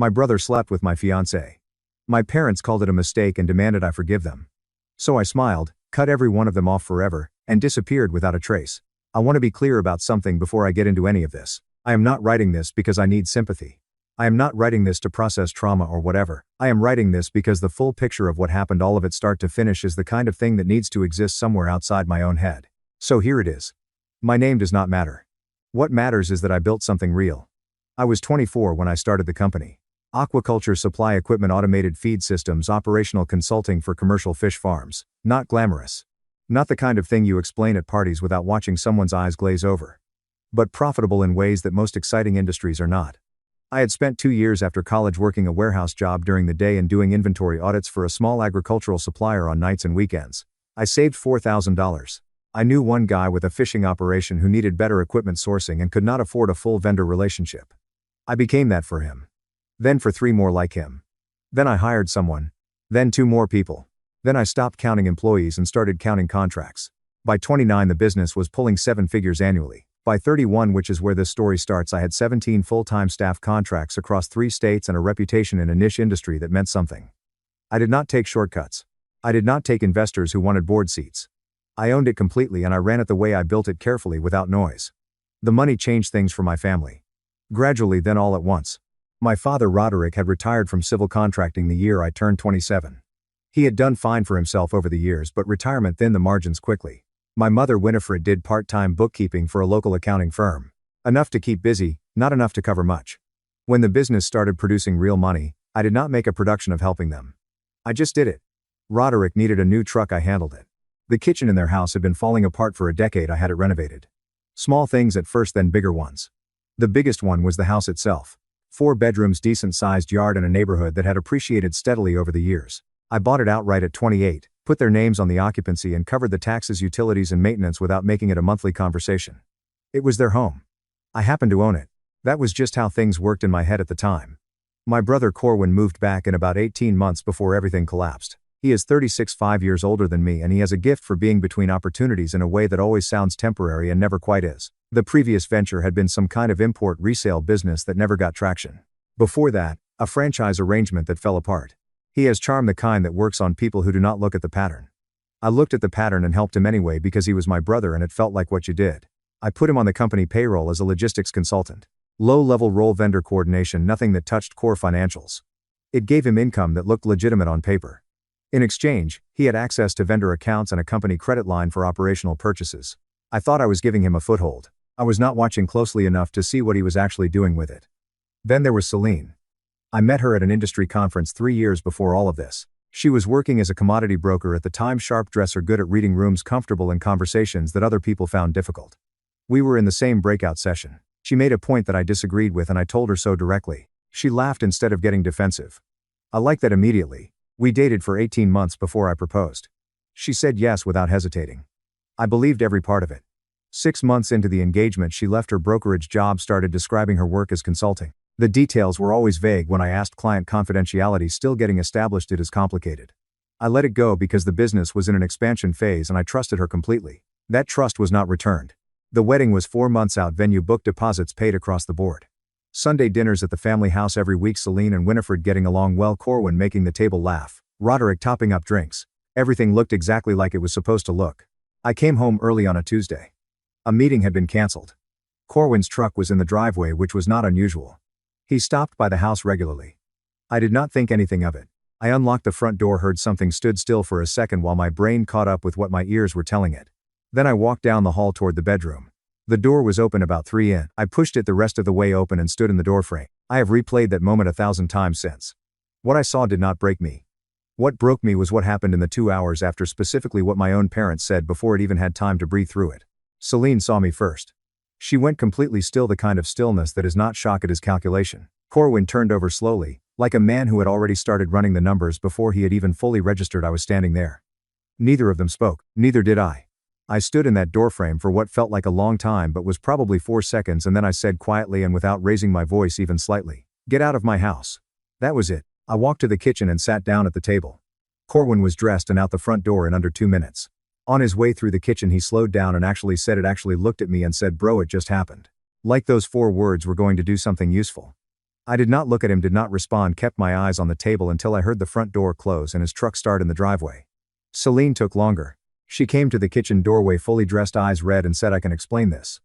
My brother slept with my fiancée. My parents called it a mistake and demanded I forgive them. So I smiled, cut every one of them off forever, and disappeared without a trace. I want to be clear about something before I get into any of this. I am not writing this because I need sympathy. I am not writing this to process trauma or whatever. I am writing this because the full picture of what happened, all of it start to finish, is the kind of thing that needs to exist somewhere outside my own head. So here it is. My name does not matter. What matters is that I built something real. I was 24 when I started the company. Aquaculture supply equipment, automated feed systems, operational consulting for commercial fish farms. Not glamorous. Not the kind of thing you explain at parties without watching someone's eyes glaze over. But profitable in ways that most exciting industries are not. I had spent 2 years after college working a warehouse job during the day and doing inventory audits for a small agricultural supplier on nights and weekends. I saved $4,000. I knew one guy with a fishing operation who needed better equipment sourcing and could not afford a full vendor relationship. I became that for him. Then for 3 more like him. Then I hired someone. Then 2 more people. Then I stopped counting employees and started counting contracts. By 29 the business was pulling 7 figures annually. By 31, which is where this story starts, I had 17 full-time staff contracts across 3 states and a reputation in a niche industry that meant something. I did not take shortcuts. I did not take investors who wanted board seats. I owned it completely and I ran it the way I built it, carefully, without noise. The money changed things for my family. Gradually, then all at once. My father Roderick had retired from civil contracting the year I turned 27. He had done fine for himself over the years, but retirement thinned the margins quickly. My mother Winifred did part-time bookkeeping for a local accounting firm. Enough to keep busy, not enough to cover much. When the business started producing real money, I did not make a production of helping them. I just did it. Roderick needed a new truck, I handled it. The kitchen in their house had been falling apart for a decade, I had it renovated. Small things at first, then bigger ones. The biggest one was the house itself. 4 bedrooms, decent-sized yard, and a neighborhood that had appreciated steadily over the years. I bought it outright at 28, put their names on the occupancy and covered the taxes, utilities, and maintenance without making it a monthly conversation. It was their home. I happened to own it. That was just how things worked in my head at the time. My brother Corwin moved back in about 18 months before everything collapsed. He is 36, 5 years older than me, and he has a gift for being between opportunities in a way that always sounds temporary and never quite is. The previous venture had been some kind of import-resale business that never got traction. Before that, a franchise arrangement that fell apart. He has charm, the kind that works on people who do not look at the pattern. I looked at the pattern and helped him anyway because he was my brother and it felt like what you did. I put him on the company payroll as a logistics consultant. Low-level role, vendor coordination, nothing that touched core financials. It gave him income that looked legitimate on paper. In exchange, he had access to vendor accounts and a company credit line for operational purchases. I thought I was giving him a foothold. I was not watching closely enough to see what he was actually doing with it. Then there was Celine. I met her at an industry conference 3 years before all of this. She was working as a commodity broker at the time, sharp dresser, good at reading rooms, comfortable in conversations that other people found difficult. We were in the same breakout session. She made a point that I disagreed with and I told her so directly. She laughed instead of getting defensive. I liked that immediately. We dated for 18 months before I proposed. She said yes without hesitating. I believed every part of it. 6 months into the engagement, she left her brokerage job, started describing her work as consulting. The details were always vague when I asked. Client confidentiality still getting established. It is complicated. I let it go because the business was in an expansion phase and I trusted her completely. That trust was not returned. The wedding was 4 months out, venue booked, deposits paid across the board. Sunday dinners at the family house every week, Celine and Winifred getting along well, Corwin making the table laugh, Roderick topping up drinks. Everything looked exactly like it was supposed to look. I came home early on a Tuesday. A meeting had been cancelled. Corwin's truck was in the driveway, which was not unusual. He stopped by the house regularly. I did not think anything of it. I unlocked the front door, heard something, stood still for a second while my brain caught up with what my ears were telling it. Then I walked down the hall toward the bedroom. The door was open about 3 in. I pushed it the rest of the way open and stood in the doorframe. I have replayed that moment 1,000 times since. What I saw did not break me. What broke me was what happened in the 2 hours after, specifically what my own parents said before it even had time to breathe through it. Celine saw me first. She went completely still, the kind of stillness that is not shock, it is calculation. Corwin turned over slowly, like a man who had already started running the numbers before he had even fully registered I was standing there. Neither of them spoke, neither did I. I stood in that doorframe for what felt like a long time but was probably 4 seconds, and then I said quietly and without raising my voice even slightly, "Get out of my house." That was it. I walked to the kitchen and sat down at the table. Corwin was dressed and out the front door in under 2 minutes. On his way through the kitchen he slowed down and actually looked at me and said, "Bro, it just happened." Like those 4 words were going to do something useful. I did not look at him, did not respond, kept my eyes on the table until I heard the front door close and his truck start in the driveway. Celine took longer. She came to the kitchen doorway fully dressed, eyes red, and said, "I can explain this."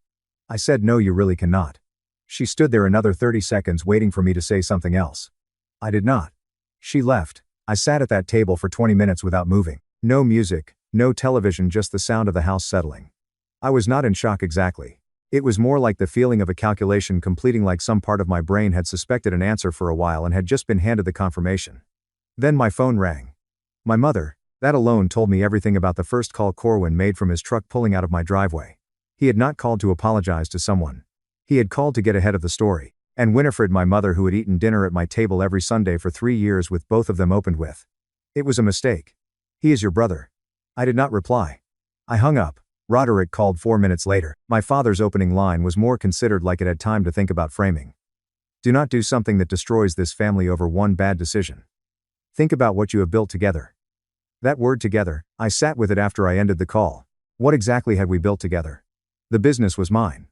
I said, "No, you really cannot." She stood there another 30 seconds waiting for me to say something else. I did not. She left. I sat at that table for 20 minutes without moving. No music, no television, just the sound of the house settling. I was not in shock exactly. It was more like the feeling of a calculation completing, like some part of my brain had suspected an answer for a while and had just been handed the confirmation. Then my phone rang. My mother. That alone told me everything about the first call Corwin made from his truck pulling out of my driveway. He had not called to apologize to someone. He had called to get ahead of the story. And Winifred, my mother, who had eaten dinner at my table every Sunday for 3 years with both of them, opened with, "It was a mistake. He is your brother." I did not reply. I hung up. Roderick called 4 minutes later. My father's opening line was more considered, like it had time to think about framing. "Do not do something that destroys this family over one bad decision. Think about what you have built together." That word "together," I sat with it after I ended the call. What exactly had we built together? The business was mine.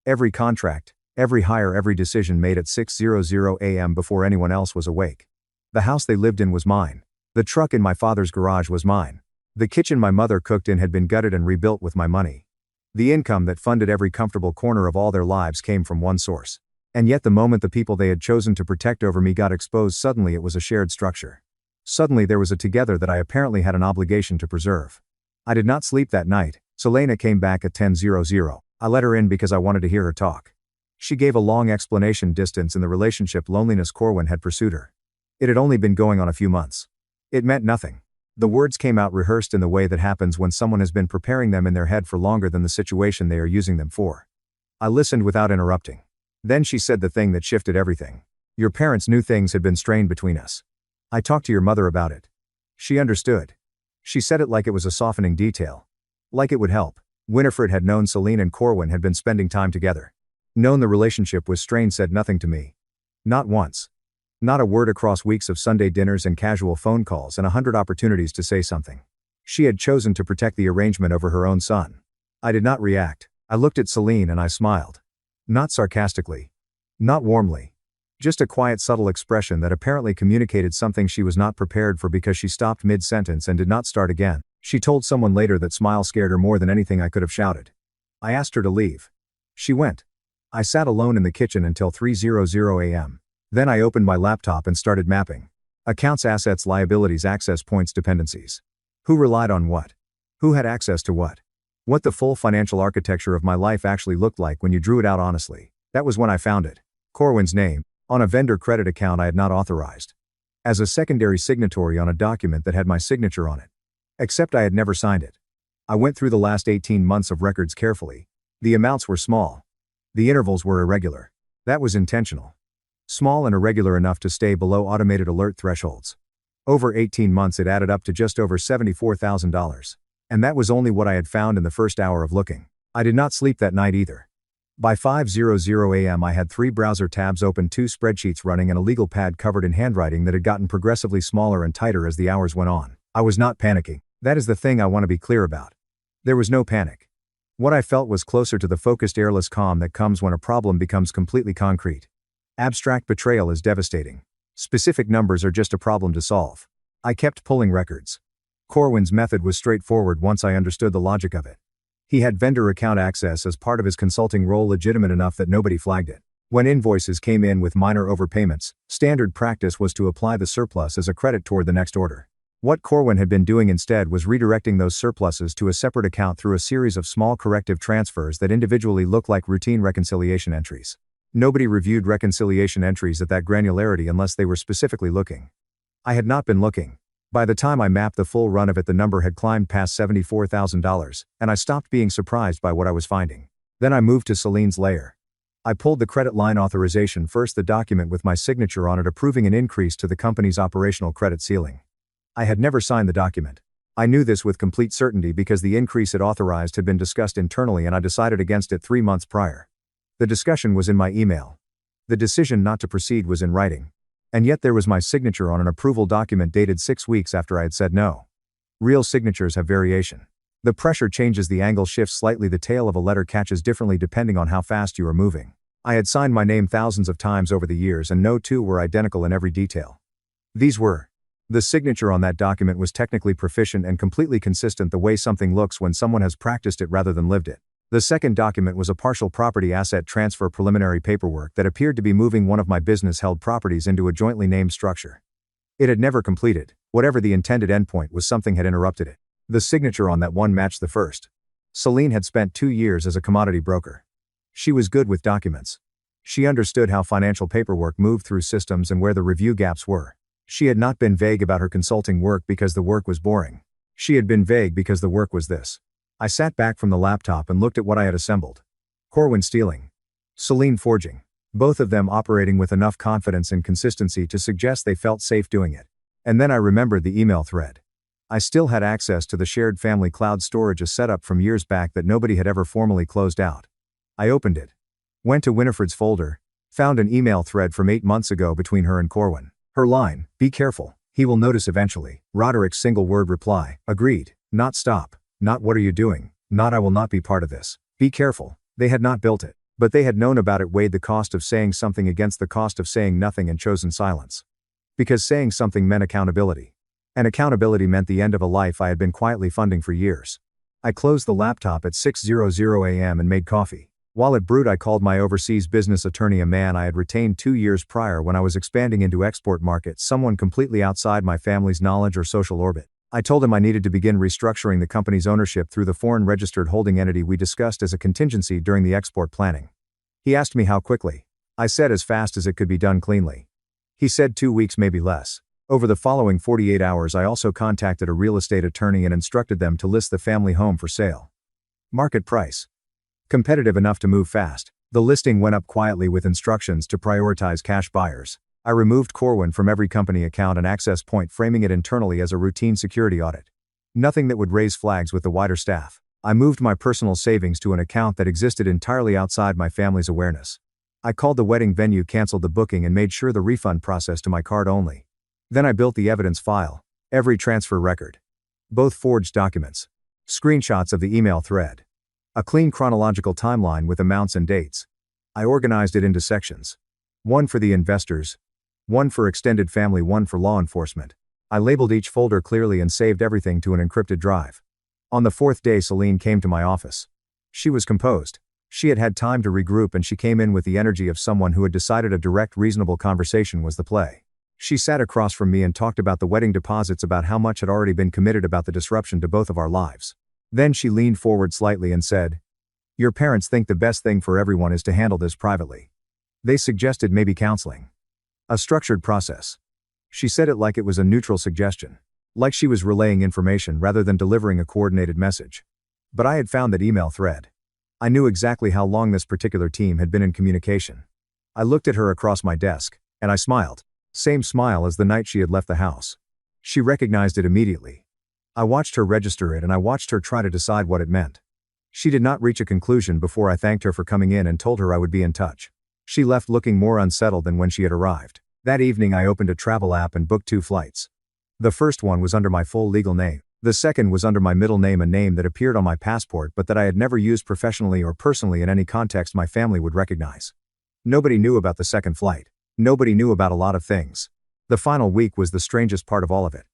Every contract, every hire, every decision made at 6:00 a.m. before anyone else was awake. The house they lived in was mine. The truck in my father's garage was mine. The kitchen my mother cooked in had been gutted and rebuilt with my money. The income that funded every comfortable corner of all their lives came from one source. And yet the moment the people they had chosen to protect over me got exposed, suddenly it was a shared structure. Suddenly there was a together that I apparently had an obligation to preserve. I did not sleep that night. Selena came back at 10:00. I let her in because I wanted to hear her talk. She gave a long explanation. Distance in the relationship, loneliness. Corwin had pursued her. It had only been going on a few months. It meant nothing. The words came out rehearsed in the way that happens when someone has been preparing them in their head for longer than the situation they are using them for. I listened without interrupting. Then she said the thing that shifted everything. "Your parents knew things had been strained between us. I talked to your mother about it. She understood." She said it like it was a softening detail. Like it would help. Winifred had known Celine and Corwin had been spending time together. Known the relationship was strained, said nothing to me. Not once. Not a word across weeks of Sunday dinners and casual phone calls and 100 opportunities to say something. She had chosen to protect the arrangement over her own son. I did not react. I looked at Celine and I smiled. Not sarcastically. Not warmly. Just a quiet, subtle expression that apparently communicated something she was not prepared for, because she stopped mid-sentence and did not start again. She told someone later that smile scared her more than anything I could have shouted. I asked her to leave. She went. I sat alone in the kitchen until 3:00 a.m. Then I opened my laptop and started mapping. Accounts, assets, liabilities, access points, dependencies. Who relied on what? Who had access to what? What the full financial architecture of my life actually looked like when you drew it out honestly. That was when I found it. Corwin's name, on a vendor credit account I had not authorized. As a secondary signatory on a document that had my signature on it. Except I had never signed it. I went through the last 18 months of records carefully. The amounts were small. The intervals were irregular. That was intentional. Small and irregular enough to stay below automated alert thresholds. Over 18 months it added up to just over $74,000. And that was only what I had found in the first hour of looking. I did not sleep that night either. By 5:00 a.m. I had 3 browser tabs open, 2 spreadsheets running, and a legal pad covered in handwriting that had gotten progressively smaller and tighter as the hours went on. I was not panicking. That is the thing I want to be clear about. There was no panic. What I felt was closer to the focused, airless calm that comes when a problem becomes completely concrete. Abstract betrayal is devastating. Specific numbers are just a problem to solve. I kept pulling records. Corwin's method was straightforward once I understood the logic of it. He had vendor account access as part of his consulting role, legitimate enough that nobody flagged it. When invoices came in with minor overpayments, standard practice was to apply the surplus as a credit toward the next order. What Corwin had been doing instead was redirecting those surpluses to a separate account through a series of small corrective transfers that individually looked like routine reconciliation entries. Nobody reviewed reconciliation entries at that granularity unless they were specifically looking. I had not been looking. By the time I mapped the full run of it, the number had climbed past $74,000, and I stopped being surprised by what I was finding. Then I moved to Celine's layer. I pulled the credit line authorization first, the document with my signature on it approving an increase to the company's operational credit ceiling. I had never signed the document. I knew this with complete certainty because the increase it authorized had been discussed internally and I decided against it 3 months prior. The discussion was in my email. The decision not to proceed was in writing. And yet there was my signature on an approval document dated 6 weeks after I had said no. Real signatures have variation. The pressure changes, the angle shifts slightly, the tail of a letter catches differently depending on how fast you are moving. I had signed my name thousands of times over the years and no two were identical in every detail. These were. The signature on that document was technically proficient and completely consistent the way something looks when someone has practiced it rather than lived it. The second document was a partial property asset transfer preliminary paperwork that appeared to be moving one of my business-held properties into a jointly named structure. It had never completed. Whatever the intended endpoint was, something had interrupted it. The signature on that one matched the first. Celine had spent 2 years as a commodity broker. She was good with documents. She understood how financial paperwork moved through systems and where the review gaps were. She had not been vague about her consulting work because the work was boring. She had been vague because the work was this. I sat back from the laptop and looked at what I had assembled. Corwin stealing. Celine forging. Both of them operating with enough confidence and consistency to suggest they felt safe doing it. And then I remembered the email thread. I still had access to the shared family cloud storage, a setup from years back that nobody had ever formally closed out. I opened it. Went to Winifred's folder. Found an email thread from 8 months ago between her and Corwin. Her line, "Be careful, he will notice eventually." Roderick's single-word reply, "Agreed, not stop, not what are you doing, not I will not be part of this. Be careful." They had not built it, but they had known about it, weighed the cost of saying something against the cost of saying nothing and chosen silence. Because saying something meant accountability. And accountability meant the end of a life I had been quietly funding for years. I closed the laptop at 6:00 a.m. and made coffee. While it brewed, I called my overseas business attorney, a man I had retained 2 years prior when I was expanding into export markets, someone completely outside my family's knowledge or social orbit. I told him I needed to begin restructuring the company's ownership through the foreign registered holding entity we discussed as a contingency during the export planning. He asked me how quickly. I said as fast as it could be done cleanly. He said 2 weeks, maybe less. Over the following 48 hours, I also contacted a real estate attorney and instructed them to list the family home for sale. Market price. Competitive enough to move fast. The listing went up quietly with instructions to prioritize cash buyers. I removed Corwin from every company account and access point, framing it internally as a routine security audit. Nothing that would raise flags with the wider staff. I moved my personal savings to an account that existed entirely outside my family's awareness. I called the wedding venue, canceled the booking, and made sure the refund processed to my card only. Then I built the evidence file. Every transfer record. Both forged documents. Screenshots of the email thread. A clean chronological timeline with amounts and dates. I organized it into sections. One for the investors. One for extended family, one for law enforcement. I labeled each folder clearly and saved everything to an encrypted drive. On the 4th day, Celine came to my office. She was composed. She had had time to regroup, and she came in with the energy of someone who had decided a direct, reasonable conversation was the play. She sat across from me and talked about the wedding deposits, about how much had already been committed, about the disruption to both of our lives. Then she leaned forward slightly and said, "Your parents think the best thing for everyone is to handle this privately. They suggested maybe counseling. A structured process." She said it like it was a neutral suggestion. Like she was relaying information rather than delivering a coordinated message. But I had found that email thread. I knew exactly how long this particular team had been in communication. I looked at her across my desk, and I smiled. Same smile as the night she had left the house. She recognized it immediately. I watched her register it, and I watched her try to decide what it meant. She did not reach a conclusion before I thanked her for coming in and told her I would be in touch. She left looking more unsettled than when she had arrived. That evening I opened a travel app and booked 2 flights. The first one was under my full legal name. The second was under my middle name, a name that appeared on my passport but that I had never used professionally or personally in any context my family would recognize. Nobody knew about the second flight. Nobody knew about a lot of things. The final week was the strangest part of all of it.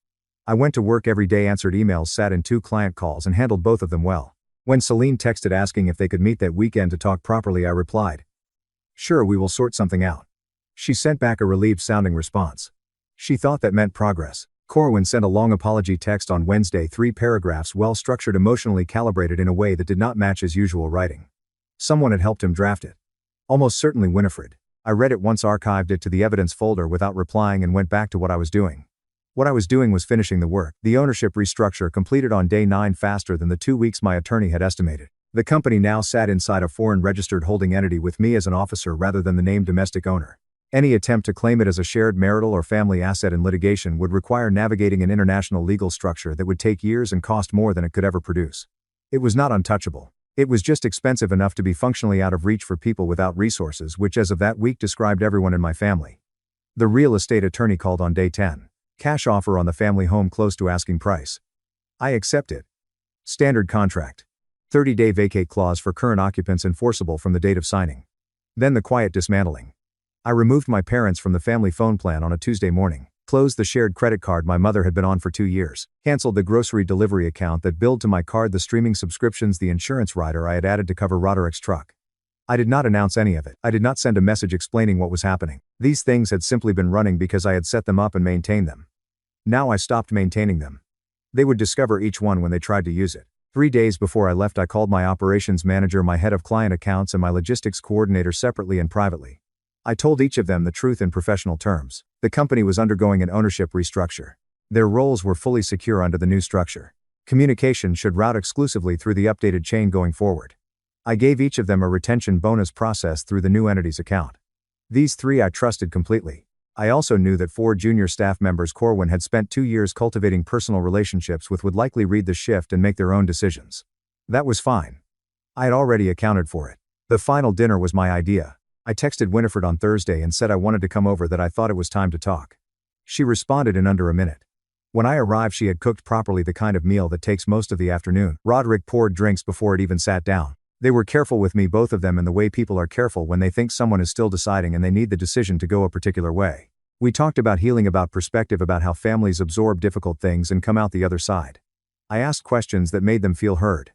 I went to work every day, answered emails, sat in 2 client calls, and handled both of them well. When Celine texted asking if they could meet that weekend to talk properly, I replied, "Sure, we will sort something out." She sent back a relieved-sounding response. She thought that meant progress. Corwin sent a long apology text on Wednesday, 3 paragraphs, well-structured, emotionally calibrated in a way that did not match his usual writing. Someone had helped him draft it. Almost certainly Winifred. I read it once, archived it to the evidence folder without replying, and went back to what I was doing. What I was doing was finishing the work. The ownership restructure completed on day 9 faster than the 2 weeks my attorney had estimated. The company now sat inside a foreign registered holding entity with me as an officer rather than the named domestic owner. Any attempt to claim it as a shared marital or family asset in litigation would require navigating an international legal structure that would take years and cost more than it could ever produce. It was not untouchable. It was just expensive enough to be functionally out of reach for people without resources, which as of that week described everyone in my family. The real estate attorney called on day 10. Cash offer on the family home close to asking price. I accepted. Standard contract. 30-day vacate clause for current occupants enforceable from the date of signing. Then the quiet dismantling. I removed my parents from the family phone plan on a Tuesday morning, closed the shared credit card my mother had been on for 2 years, canceled the grocery delivery account that billed to my card, the streaming subscriptions, the insurance rider I had added to cover Roderick's truck. I did not announce any of it. I did not send a message explaining what was happening. These things had simply been running because I had set them up and maintained them. Now I stopped maintaining them. They would discover each one when they tried to use it. 3 days before I left, I called my operations manager, my head of client accounts, and my logistics coordinator separately and privately. I told each of them the truth in professional terms. The company was undergoing an ownership restructure. Their roles were fully secure under the new structure. Communication should route exclusively through the updated chain going forward. I gave each of them a retention bonus process through the new entity's account. These 3 I trusted completely. I also knew that 4 junior staff members Corwin had spent 2 years cultivating personal relationships with would likely read the shift and make their own decisions. That was fine. I had already accounted for it. The final dinner was my idea. I texted Winifred on Thursday and said I wanted to come over, that I thought it was time to talk. She responded in under a minute. When I arrived, she had cooked properly, the kind of meal that takes most of the afternoon. Roderick poured drinks before it even sat down. They were careful with me, both of them, in the way people are careful when they think someone is still deciding and they need the decision to go a particular way. We talked about healing, about perspective, about how families absorb difficult things and come out the other side. I asked questions that made them feel heard.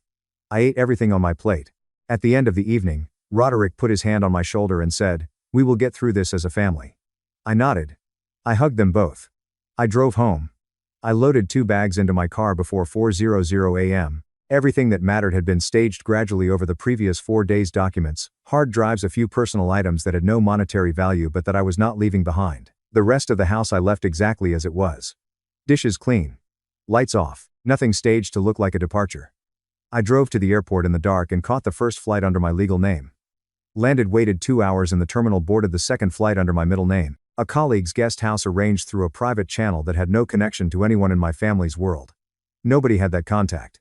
I ate everything on my plate. At the end of the evening, Roderick put his hand on my shoulder and said, "We will get through this as a family." I nodded. I hugged them both. I drove home. I loaded 2 bags into my car before 4:00 a.m. Everything that mattered had been staged gradually over the previous 4 days: documents, hard drives, a few personal items that had no monetary value but that I was not leaving behind. The rest of the house I left exactly as it was. Dishes clean. Lights off. Nothing staged to look like a departure. I drove to the airport in the dark and caught the first flight under my legal name. Landed, waited 2 hours in the terminal, boarded the second flight under my middle name. A colleague's guest house arranged through a private channel that had no connection to anyone in my family's world. Nobody had that contact.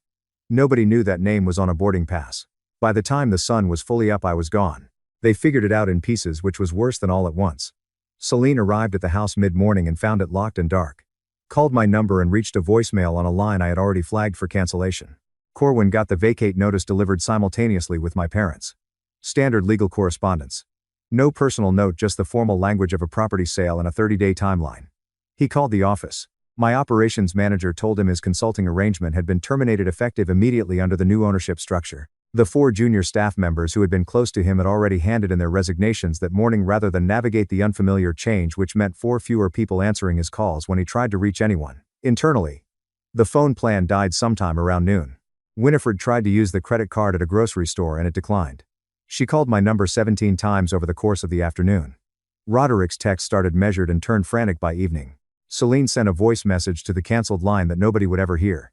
Nobody knew that name was on a boarding pass. By the time the sun was fully up, I was gone. They figured it out in pieces, which was worse than all at once. Celine arrived at the house mid-morning and found it locked and dark. Called my number and reached a voicemail on a line I had already flagged for cancellation. Corwin got the vacate notice delivered simultaneously with my parents. Standard legal correspondence. No personal note, just the formal language of a property sale and a 30-day timeline. He called the office. My operations manager told him his consulting arrangement had been terminated effective immediately under the new ownership structure. The 4 junior staff members who had been close to him had already handed in their resignations that morning rather than navigate the unfamiliar change, which meant 4 fewer people answering his calls when he tried to reach anyone. Internally, the phone plan died sometime around noon. Winifred tried to use the credit card at a grocery store and it declined. She called my number 17 times over the course of the afternoon. Roderick's text started measured and turned frantic by evening. Celine sent a voice message to the cancelled line that nobody would ever hear.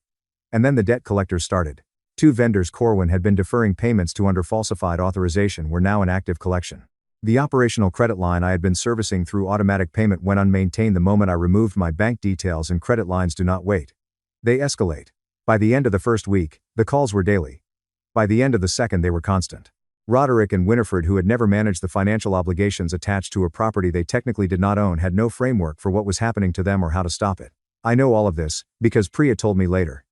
And then the debt collectors started. 2 vendors Corwin had been deferring payments to under falsified authorization were now in active collection. The operational credit line I had been servicing through automatic payment went unmaintained the moment I removed my bank details, and credit lines do not wait. They escalate. By the end of the first week, the calls were daily. By the end of the second, they were constant. Roderick and Winifred, who had never managed the financial obligations attached to a property they technically did not own, had no framework for what was happening to them or how to stop it. I know all of this, because Priya told me later.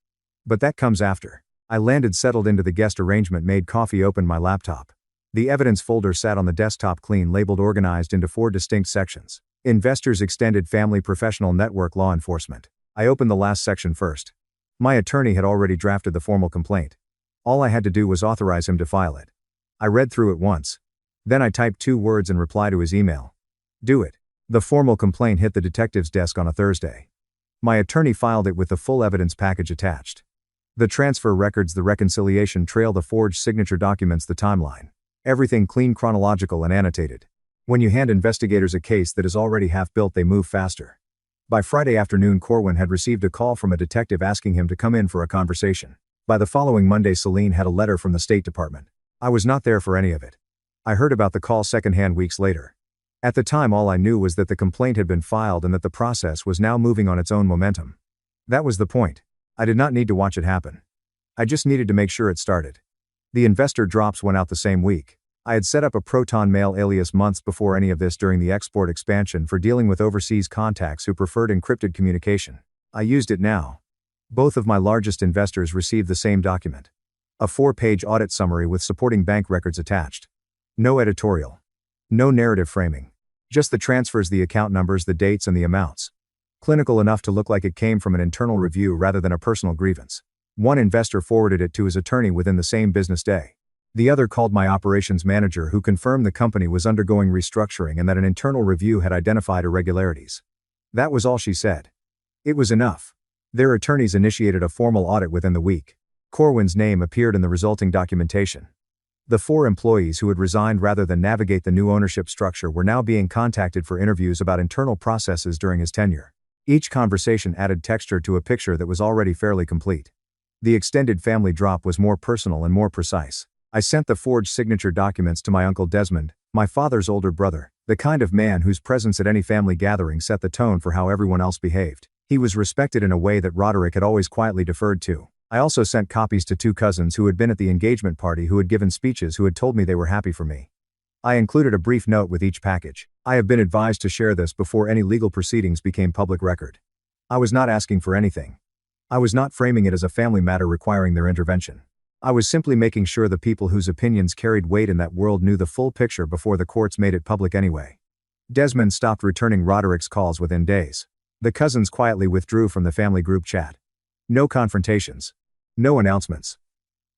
But that comes after. I landed, settled into the guest arrangement, made coffee, opened my laptop. The evidence folder sat on the desktop, clean, labeled, organized into 4 distinct sections. Investors, extended family, professional network, law enforcement. I opened the last section first. My attorney had already drafted the formal complaint. All I had to do was authorize him to file it. I read through it once. Then I typed 2 words in reply to his email. Do it. The formal complaint hit the detective's desk on a Thursday. My attorney filed it with the full evidence package attached. The transfer records, the reconciliation trail, the forged signature documents, the timeline. Everything clean, chronological, and annotated. When you hand investigators a case that is already half built, they move faster. By Friday afternoon, Corwin had received a call from a detective asking him to come in for a conversation. By the following Monday, Celine had a letter from the State Department. I was not there for any of it. I heard about the call secondhand weeks later. At the time, all I knew was that the complaint had been filed and that the process was now moving on its own momentum. That was the point. I did not need to watch it happen. I just needed to make sure it started. The investor drops went out the same week. I had set up a Proton Mail alias months before any of this during the export expansion for dealing with overseas contacts who preferred encrypted communication. I used it now. Both of my largest investors received the same document. A 4-page audit summary with supporting bank records attached. No editorial. No narrative framing. Just the transfers, the account numbers, the dates, and the amounts. Clinical enough to look like it came from an internal review rather than a personal grievance. One investor forwarded it to his attorney within the same business day. The other called my operations manager, who confirmed the company was undergoing restructuring and that an internal review had identified irregularities. That was all she said. It was enough. Their attorneys initiated a formal audit within the week. Corwin's name appeared in the resulting documentation. The 4 employees who had resigned rather than navigate the new ownership structure were now being contacted for interviews about internal processes during his tenure. Each conversation added texture to a picture that was already fairly complete. The extended family drop was more personal and more precise. I sent the forged signature documents to my uncle Desmond, my father's older brother, the kind of man whose presence at any family gathering set the tone for how everyone else behaved. He was respected in a way that Roderick had always quietly deferred to. I also sent copies to 2 cousins who had been at the engagement party, who had given speeches, who had told me they were happy for me. I included a brief note with each package. I have been advised to share this before any legal proceedings became public record. I was not asking for anything. I was not framing it as a family matter requiring their intervention. I was simply making sure the people whose opinions carried weight in that world knew the full picture before the courts made it public anyway. Desmond stopped returning Roderick's calls within days. The cousins quietly withdrew from the family group chat. No confrontations. No announcements.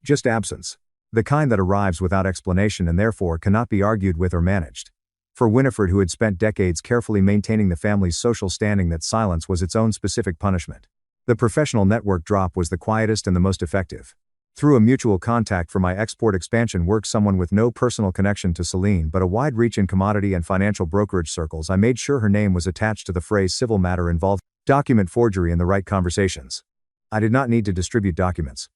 Just absence. The kind that arrives without explanation and therefore cannot be argued with or managed. For Winifred, who had spent decades carefully maintaining the family's social standing, that silence was its own specific punishment. The professional network drop was the quietest and the most effective. Through a mutual contact for my export expansion work, someone with no personal connection to Celine but a wide reach in commodity and financial brokerage circles, I made sure her name was attached to the phrase civil matter involved document forgery in the right conversations. I did not need to distribute documents.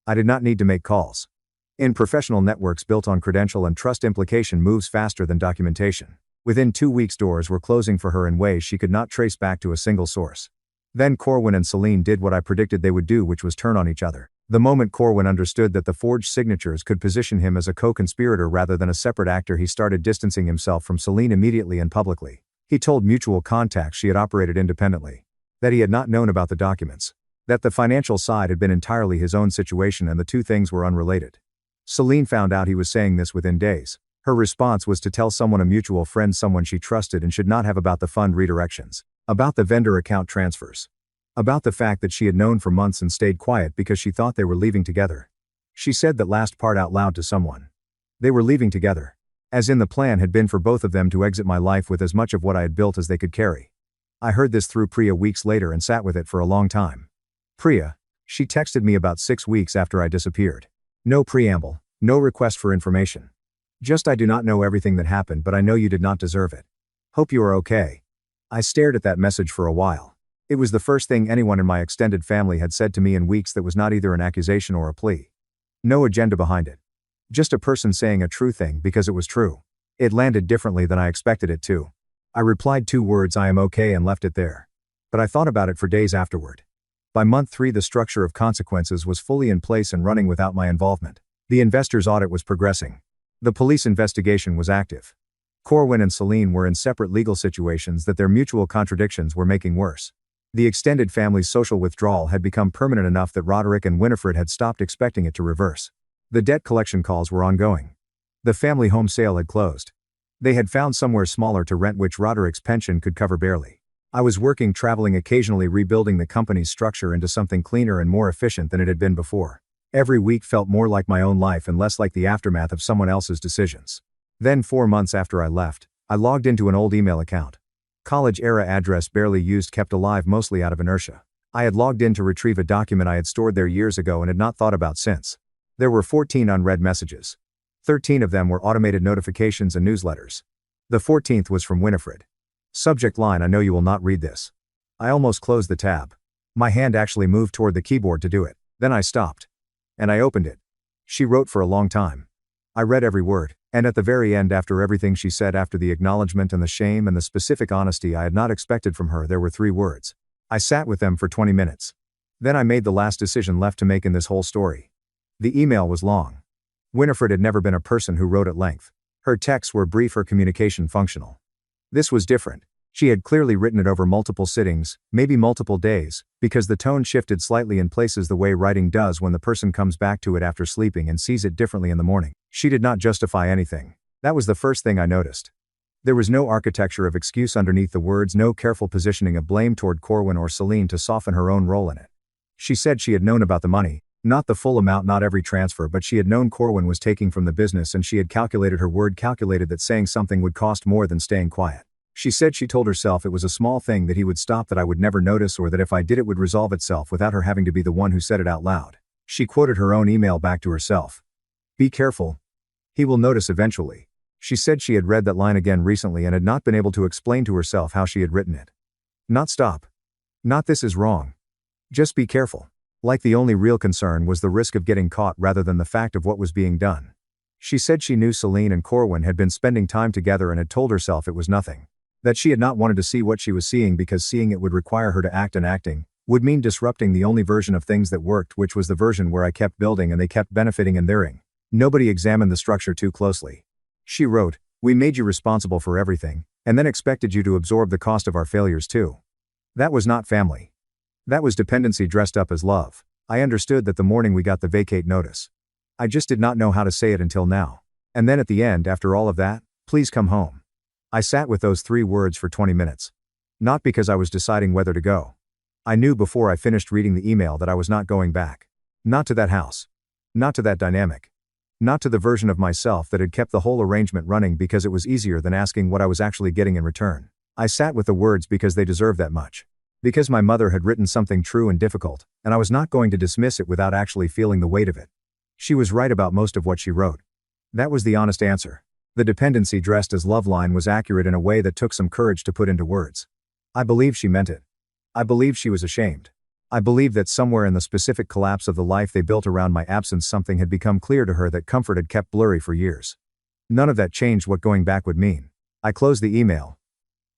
I did not need to make calls. In professional networks built on credential and trust, implication moves faster than documentation. Within 2 weeks, doors were closing for her in ways she could not trace back to a single source. Then Corwin and Celine did what I predicted they would do, which was turn on each other. The moment Corwin understood that the forged signatures could position him as a co-conspirator rather than a separate actor, he started distancing himself from Celine immediately and publicly. He told mutual contacts she had operated independently. That he had not known about the documents. That the financial side had been entirely his own situation and the two things were unrelated. Celine found out he was saying this within days. Her response was to tell someone, a mutual friend, someone she trusted and should not have, about the fund redirections, about the vendor account transfers, about the fact that she had known for months and stayed quiet because she thought they were leaving together. She said that last part out loud to someone. They were leaving together. As in, the plan had been for both of them to exit my life with as much of what I had built as they could carry. I heard this through Priya weeks later and sat with it for a long time. Priya, she texted me about 6 weeks after I disappeared. No preamble, no request for information. Just, I do not know everything that happened, but I know you did not deserve it. Hope you are okay. I stared at that message for a while. It was the first thing anyone in my extended family had said to me in weeks that was not either an accusation or a plea. No agenda behind it. Just a person saying a true thing because it was true. It landed differently than I expected it to. I replied 2 words, I am okay, and left it there. But I thought about it for days afterward. By month 3, the structure of consequences was fully in place and running without my involvement. The investors' audit was progressing. The police investigation was active. Corwin and Celine were in separate legal situations that their mutual contradictions were making worse. The extended family's social withdrawal had become permanent enough that Roderick and Winifred had stopped expecting it to reverse. The debt collection calls were ongoing. The family home sale had closed. They had found somewhere smaller to rent, which Roderick's pension could cover barely. I was working, traveling, occasionally rebuilding the company's structure into something cleaner and more efficient than it had been before. Every week felt more like my own life and less like the aftermath of someone else's decisions. Then 4 months after I left, I logged into an old email account. College-era address barely used, kept alive mostly out of inertia. I had logged in to retrieve a document I had stored there years ago and had not thought about since. There were 14 unread messages. 13 of them were automated notifications and newsletters. The 14th was from Winifred. Subject line, I know you will not read this. I almost closed the tab. My hand actually moved toward the keyboard to do it. Then I stopped. And I opened it. She wrote for a long time. I read every word, and at the very end, after everything she said, after the acknowledgement and the shame and the specific honesty I had not expected from her, there were 3 words. I sat with them for 20 minutes. Then I made the last decision left to make in this whole story. The email was long. Winifred had never been a person who wrote at length. Her texts were brief, her communication functional. This was different. She had clearly written it over multiple sittings, maybe multiple days, because the tone shifted slightly in places the way writing does when the person comes back to it after sleeping and sees it differently in the morning. She did not justify anything. That was the first thing I noticed. There was no architecture of excuse underneath the words, no careful positioning of blame toward Corwin or Celine to soften her own role in it. She said she had known about the money, not the full amount, not every transfer, but she had known Corwin was taking from the business, and she had calculated that saying something would cost more than staying quiet. She said she told herself it was a small thing that he would stop, that I would never notice, or that if I did it would resolve itself without her having to be the one who said it out loud. She quoted her own email back to herself. "Be careful. He will notice eventually." She said she had read that line again recently and had not been able to explain to herself how she had written it. Not stop. Not this is wrong. Just be careful. Like the only real concern was the risk of getting caught rather than the fact of what was being done. She said she knew Celine and Corwin had been spending time together and had told herself it was nothing. That she had not wanted to see what she was seeing because seeing it would require her to act, and acting would mean disrupting the only version of things that worked, which was the version where I kept building and they kept benefiting and thereing. Nobody examined the structure too closely. She wrote, "We made you responsible for everything, and then expected you to absorb the cost of our failures too. That was not family. That was dependency dressed up as love." I understood that the morning we got the vacate notice. I just did not know how to say it until now. And then at the end, after all of that, "Please come home." I sat with those 3 words for 20 minutes. Not because I was deciding whether to go. I knew before I finished reading the email that I was not going back. Not to that house. Not to that dynamic. Not to the version of myself that had kept the whole arrangement running because it was easier than asking what I was actually getting in return. I sat with the words because they deserved that much. Because my mother had written something true and difficult, and I was not going to dismiss it without actually feeling the weight of it. She was right about most of what she wrote. That was the honest answer. The dependency dressed as love line was accurate in a way that took some courage to put into words. I believe she meant it. I believe she was ashamed. I believe that somewhere in the specific collapse of the life they built around my absence, something had become clear to her that comfort had kept blurry for years. None of that changed what going back would mean. I closed the email.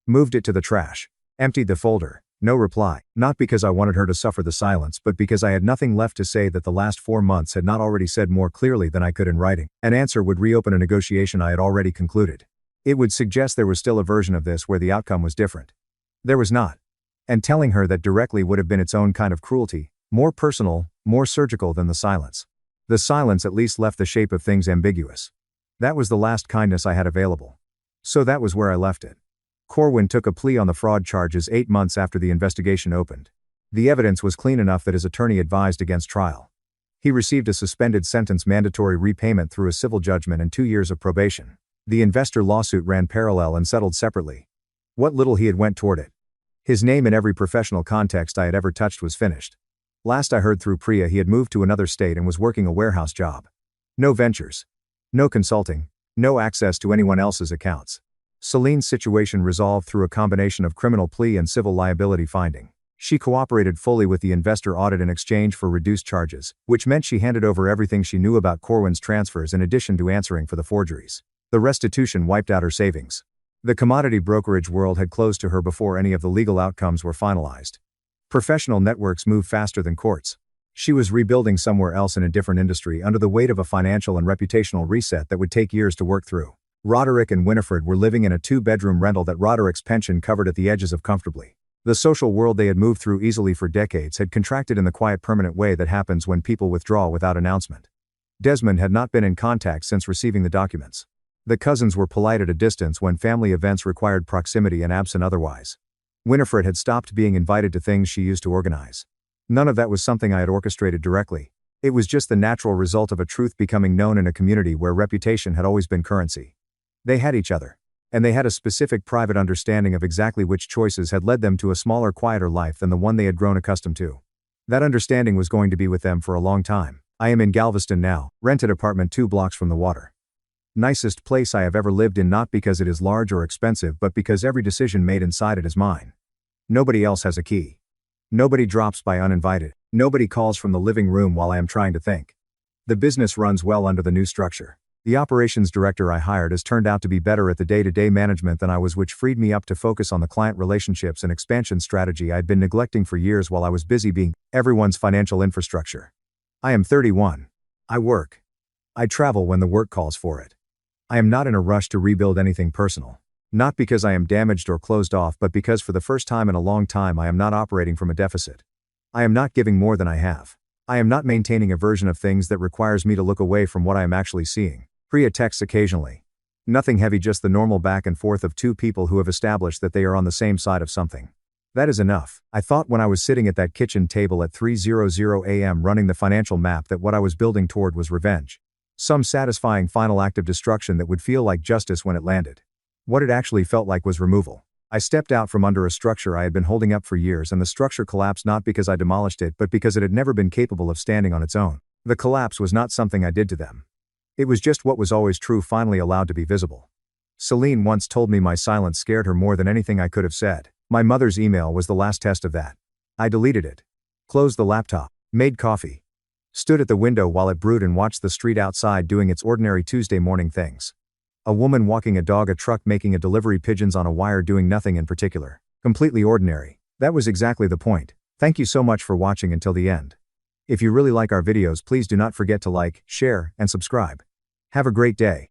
Moved it to the trash. Emptied the folder. No reply, not because I wanted her to suffer the silence, but because I had nothing left to say that the last 4 months had not already said more clearly than I could in writing. An answer would reopen a negotiation I had already concluded. It would suggest there was still a version of this where the outcome was different. There was not. And telling her that directly would have been its own kind of cruelty, more personal, more surgical than the silence. The silence at least left the shape of things ambiguous. That was the last kindness I had available. So that was where I left it. Corwin took a plea on the fraud charges 8 months after the investigation opened. The evidence was clean enough that his attorney advised against trial. He received a suspended sentence, mandatory repayment through a civil judgment, and 2 years of probation. The investor lawsuit ran parallel and settled separately. What little he had went toward it. His name in every professional context I had ever touched was finished. Last I heard through Priya, he had moved to another state and was working a warehouse job. No ventures. No consulting. No access to anyone else's accounts. Celine's situation resolved through a combination of criminal plea and civil liability finding. She cooperated fully with the investor audit in exchange for reduced charges, which meant she handed over everything she knew about Corwin's transfers in addition to answering for the forgeries. The restitution wiped out her savings. The commodity brokerage world had closed to her before any of the legal outcomes were finalized. Professional networks move faster than courts. She was rebuilding somewhere else in a different industry under the weight of a financial and reputational reset that would take years to work through. Roderick and Winifred were living in a 2-bedroom rental that Roderick's pension covered at the edges of comfortably. The social world they had moved through easily for decades had contracted in the quiet, permanent way that happens when people withdraw without announcement. Desmond had not been in contact since receiving the documents. The cousins were polite at a distance when family events required proximity and absent otherwise. Winifred had stopped being invited to things she used to organize. None of that was something I had orchestrated directly. It was just the natural result of a truth becoming known in a community where reputation had always been currency. They had each other. And they had a specific private understanding of exactly which choices had led them to a smaller, quieter life than the one they had grown accustomed to. That understanding was going to be with them for a long time. I am in Galveston now, rented apartment 2 blocks from the water. Nicest place I have ever lived in, not because it is large or expensive, but because every decision made inside it is mine. Nobody else has a key. Nobody drops by uninvited. Nobody calls from the living room while I am trying to think. The business runs well under the new structure. The operations director I hired has turned out to be better at the day-to-day management than I was, which freed me up to focus on the client relationships and expansion strategy I had been neglecting for years while I was busy being everyone's financial infrastructure. I am 31. I work. I travel when the work calls for it. I am not in a rush to rebuild anything personal. Not because I am damaged or closed off, but because for the first time in a long time I am not operating from a deficit. I am not giving more than I have. I am not maintaining a version of things that requires me to look away from what I am actually seeing. Priya texts occasionally. Nothing heavy, just the normal back and forth of two people who have established that they are on the same side of something. That is enough. I thought when I was sitting at that kitchen table at 3:00 a.m. running the financial map that what I was building toward was revenge. Some satisfying final act of destruction that would feel like justice when it landed. What it actually felt like was removal. I stepped out from under a structure I had been holding up for years, and the structure collapsed not because I demolished it but because it had never been capable of standing on its own. The collapse was not something I did to them. It was just what was always true finally allowed to be visible. Celine once told me my silence scared her more than anything I could have said. My mother's email was the last test of that. I deleted it. Closed the laptop. Made coffee. Stood at the window while it brewed and watched the street outside doing its ordinary Tuesday morning things. A woman walking a dog, a truck making a delivery, pigeons on a wire doing nothing in particular. Completely ordinary. That was exactly the point. Thank you so much for watching until the end. If you really like our videos, please do not forget to like, share, and subscribe. Have a great day.